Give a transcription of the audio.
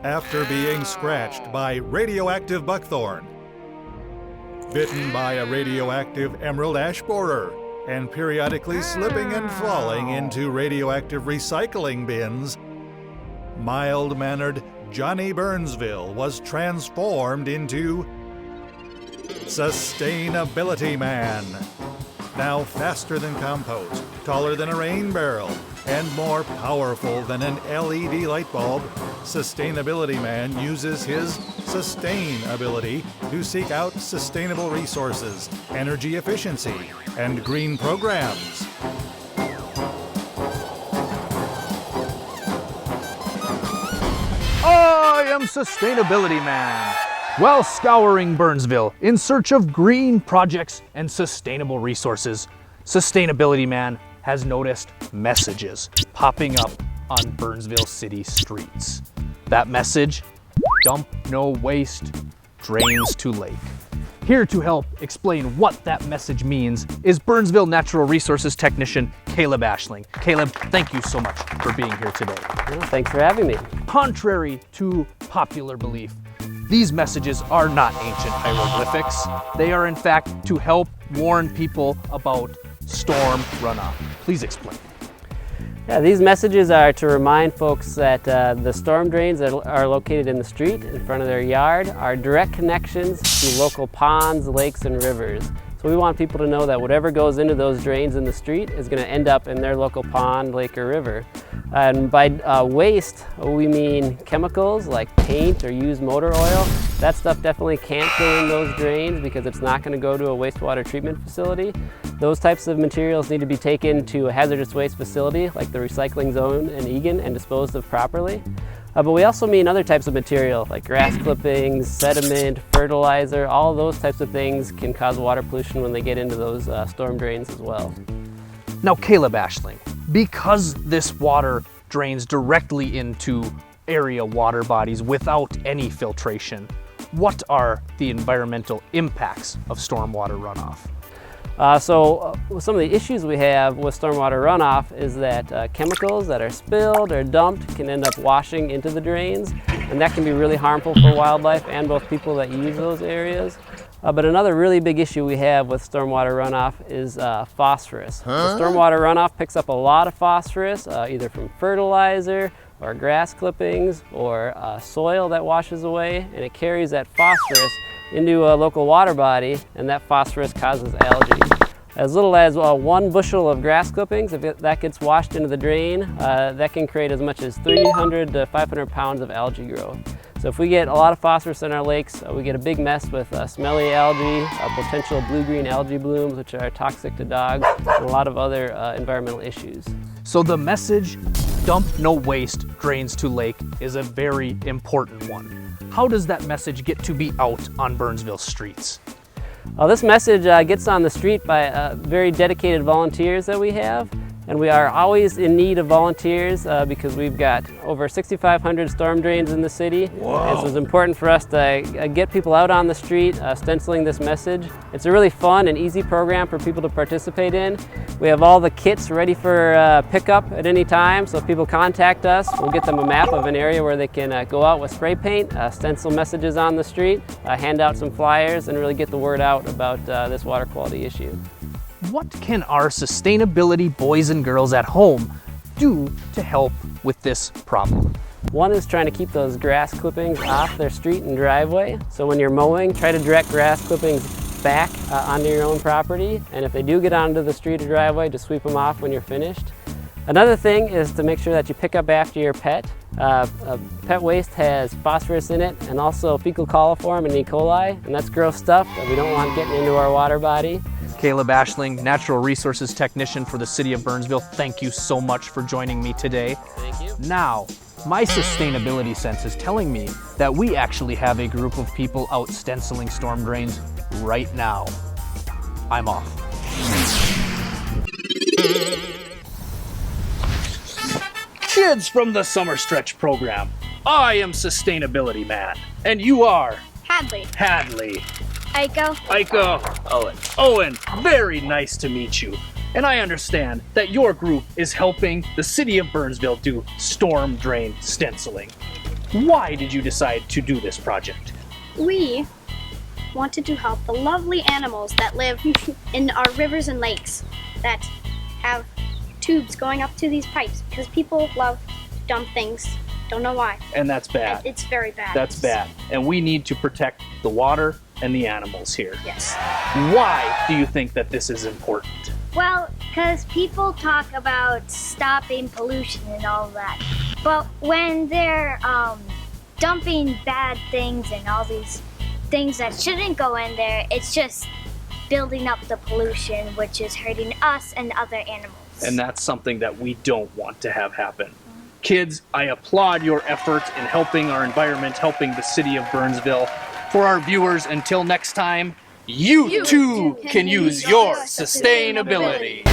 after being scratched by radioactive buckthorn, bitten by a radioactive emerald ash borer, and periodically slipping and falling into radioactive recycling bins, mild-mannered Johnny Burnsville was transformed into Sustainability Man. Now faster than compost, taller than a rain barrel, and more powerful than an LED light bulb, Sustainability Man uses his sustain ability to seek out sustainable resources, energy efficiency, and green programs. I am Sustainability Man. While scouring Burnsville in search of green projects and sustainable resources, Sustainability Man has noticed messages popping up on Burnsville city streets. That message: dump no waste, drains to lake. Here to help explain what that message means is Burnsville Natural Resources Technician Caleb Ashling. Caleb, thank you so much for being here today. Well, thanks for having me. Contrary to popular belief, these messages are not ancient hieroglyphics. They are in fact to help warn people about storm runoff. Please explain. Yeah, these messages are to remind folks that the storm drains that are located in the street in front of their yard are direct connections to local ponds, lakes, and rivers. So we want people to know that whatever goes into those drains in the street is going to end up in their local pond, lake, or river. And by waste, we mean chemicals like paint or used motor oil. That stuff definitely can't go in those drains because it's not going to go to a wastewater treatment facility. Those types of materials need to be taken to a hazardous waste facility like the recycling zone in Egan and disposed of properly. But we also mean other types of material like grass clippings, sediment, fertilizer. All of those types of things can cause water pollution when they get into those storm drains as well. Now, Caleb Ashling, because this water drains directly into area water bodies without any filtration, what are the environmental impacts of stormwater runoff? Some of the issues we have with stormwater runoff is that chemicals that are spilled or dumped can end up washing into the drains, and that can be really harmful for wildlife and both people that use those areas. But another really big issue we have with stormwater runoff is phosphorus. The stormwater runoff picks up a lot of phosphorus, either from fertilizer or grass clippings or soil that washes away, and it carries that phosphorus into a local water body, and that phosphorus causes algae. As little as 1 bushel of grass clippings, if that gets washed into the drain, that can create as much as 300 to 500 pounds of algae growth. So if we get a lot of phosphorus in our lakes, we get a big mess with smelly algae, potential blue-green algae blooms, which are toxic to dogs, and a lot of other environmental issues. So the message, dump no waste, drains to lake, is a very important one. How does that message get to be out on Burnsville streets? This message gets on the street by very dedicated volunteers that we have. And we are always in need of volunteers because we've got over 6,500 storm drains in the city. Whoa. And so it's important for us to get people out on the street stenciling this message. It's a really fun and easy program for people to participate in. We have all the kits ready for pickup at any time, so if people contact us, we'll get them a map of an area where they can go out with spray paint, stencil messages on the street, hand out some flyers, and really get the word out about this water quality issue. What can our sustainability boys and girls at home do to help with this problem? One is trying to keep those grass clippings off their street and driveway. So when you're mowing, try to direct grass clippings back onto your own property. And if they do get onto the street or driveway, just sweep them off when you're finished. Another thing is to make sure that you pick up after your pet. Pet waste has phosphorus in it and also fecal coliform and E. coli, and that's gross stuff that we don't want getting into our water body. Caleb Ashling, Natural Resources Technician for the City of Burnsville, thank you so much for joining me today. Thank you. Now, my sustainability sense is telling me that we actually have a group of people out stenciling storm drains right now. I'm off. Kids from the Summer Stretch program, I am Sustainability Man, and you are? Hadley. Hadley. Aiko. Owen, very nice to meet you. And I understand that your group is helping the city of Burnsville do storm drain stenciling. Why did you decide to do this project? We wanted to help the lovely animals that live in our rivers and lakes that have tubes going up to these pipes because people love to dump things. Don't know why. And that's bad. It's very bad. That's bad. And we need to protect the water and the animals here. Yes. Why do you think that this is important? Well, because people talk about stopping pollution and all that. But when they're dumping bad things and all these things that shouldn't go in there, it's just building up the pollution, which is hurting us and other animals. And that's something that we don't want to have happen. Kids, I applaud your efforts in helping our environment, helping the city of Burnsville. For our viewers, until next time, you too can use your sustainability.